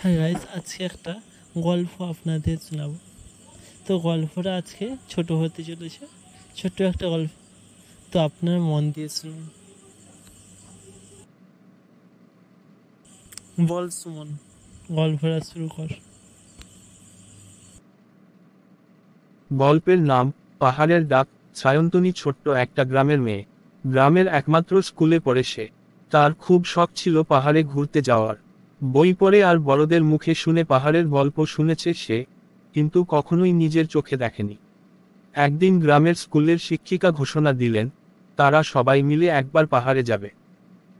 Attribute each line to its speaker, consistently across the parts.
Speaker 1: হ্যাঁ গাইস, আজকে একটা গল্প আপনাদের শোনাবো। তো গল্পটা আজকে ছোট হতে চলেছে, ছোট্ট একটা গল্প। তো আপনারা মন দিয়ে শুনুন। বল সুমন, গল্পটা শুরু কর।
Speaker 2: গল্পের নাম পাহাড়ের ডাক। সায়ন্তনী ছোট্ট একটা গ্রামের মেয়ে। গ্রামের একমাত্র স্কুলে পড়ে সে। তার খুব শখ ছিল পাহাড়ে ঘুরতে যাওয়ার। বই পড়ে আর বড়দের মুখে শুনে পাহাড়ের গল্প শুনেছে সে, কিন্তু কখনোই নিজের চোখে দেখেনি। একদিন গ্রামের স্কুলের শিক্ষিকা ঘোষণা দিলেন, তারা সবাই মিলে একবার পাহাড়ে যাবে।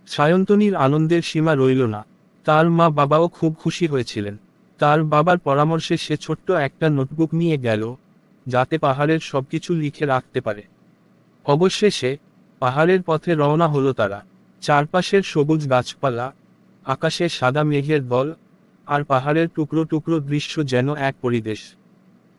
Speaker 2: সায়ন্তনীর আনন্দের সীমা রইল না। তার মা বাবাও খুব খুশি হয়েছিলেন। তার বাবার পরামর্শে সে ছোট্ট একটা নোটবুক নিয়ে গেল, যাতে পাহাড়ের সবকিছু লিখে রাখতে পারে। অবশেষে পাহাড়ের পথে রওনা হলো তারা। চারপাশের সবুজ গাছপালা, আকাশে সাদা মেঘের দল, আর পাহাড়ের টুকরো টুকরো দৃশ্য যেন এক পরিবেশ।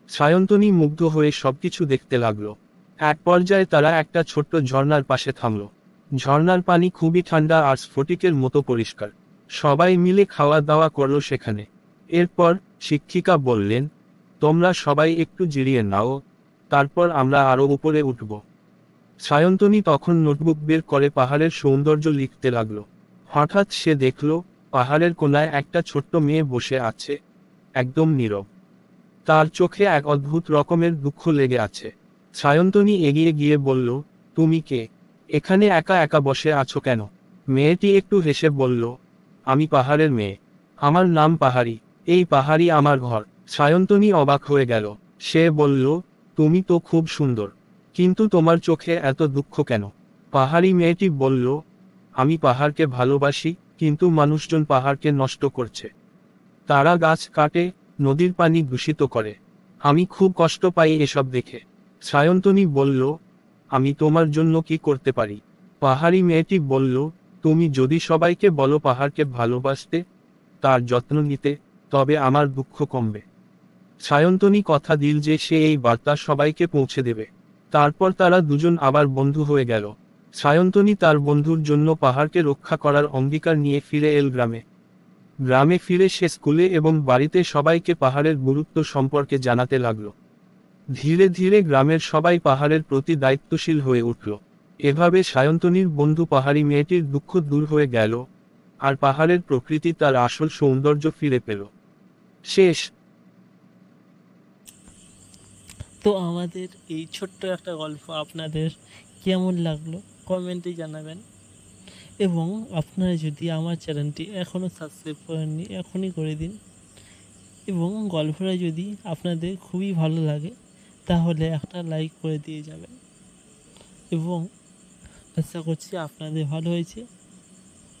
Speaker 2: সায়ন্তনী মুগ্ধ হয়ে সবকিছু দেখতে লাগলো। এক পর্যায়ে তারা একটা ছোট্ট ঝর্ণার পাশে থামলো। ঝর্ণার পানি খুবই ঠান্ডা আর স্ফটিকের মতো পরিষ্কার। সবাই মিলে খাওয়া দাওয়া করলো সেখানে। এরপর শিক্ষিকা বললেন, তোমরা সবাই একটু জিরিয়ে নাও, তারপর আমরা আরো উপরে উঠব। সায়ন্তনী তখন নোটবুক বের করে পাহাড়ের সৌন্দর্য লিখতে লাগলো। হঠাৎ সে দেখল, পাহাড়ের কোণায় একটা ছোট্ট মেয়ে বসে আছে, একদম নীরব। তার চোখে এক অদ্ভুত রকমের দুঃখ লেগে আছে। সায়ন্তনী এগিয়ে গিয়ে বলল, তুমি কে? এখানে একা একা বসে আছো কেন? মেয়েটি একটু হেসে বলল, আমি পাহাড়ের মেয়ে। আমার নাম পাহাড়ি। এই পাহাড়ই আমার ঘর। সায়ন্তনী অবাক হয়ে গেল। সে বলল, তুমি তো খুব সুন্দর, কিন্তু তোমার চোখে এত দুঃখ কেন? পাহাড়ি মেয়েটি বলল, আমি পাহাড়কে ভালোবাসি, কিন্তু মানুষজন পাহাড়কে নষ্ট করছে। তারা গাছ কাটে, নদীর পানি দূষিত করে। আমি খুব কষ্ট পাই এসব দেখে। সায়ন্তনী বলল, আমি তোমার জন্য কি করতে পারি? পাহাড়ি মেয়েটি বলল, তুমি যদি সবাইকে বলো পাহাড়কে ভালোবাসতে, তার যত্ন নিতে, তবে আমার দুঃখ কমবে। সায়ন্তনী কথা দিল যে সে এই বার্তা সবাইকে পৌঁছে দেবে। তারপর তারা দুজন আবার বন্ধু হয়ে গেল। সায়ন্তনী তার বন্ধুর জন্য পাহাড়কে রক্ষা করার অঙ্গীকার নিয়ে ফিরে এল গ্রামে। গ্রামে ফিরে সে স্কুলে এবং বাড়িতে সবাইকে পাহাড়ের গুরুত্ব সম্পর্কে জানাতে লাগলো। ধীরে ধীরে গ্রামের সবাই পাহাড়ের প্রতি দায়িত্বশীল হয়ে উঠল। এভাবে সায়ন্তনীর বন্ধু পাহাড়ি মেয়েটির দুঃখ দূর হয়ে গেল, আর পাহাড়ের প্রকৃতি তার আসল সৌন্দর্য ফিরে পেল। শেষ।
Speaker 1: তো আমাদের এই ছোট্ট একটা গল্প আপনাদের কেমন লাগলো কমেন্টে জানাবেন। এবং আপনারা যদি আমার চ্যানেলটি এখনও সাবস্ক্রাইব করেননি, এখনই করে দিন। এবং গল্পটা যদি আপনাদের খুবই ভালো লাগে, তাহলে একটা লাইক করে দিয়ে যাবেন। এবং আশা করছি আপনাদের ভালো হয়েছে।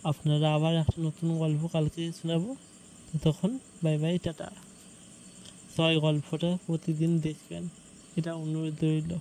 Speaker 1: আপনারা আবার একটা নতুন গল্প কালকে শোনাবো। ততক্ষণ বাই বাই, টাটা। সবাই গল্পটা প্রতিদিন দেখবেন, এটা অনুরোধ রইল।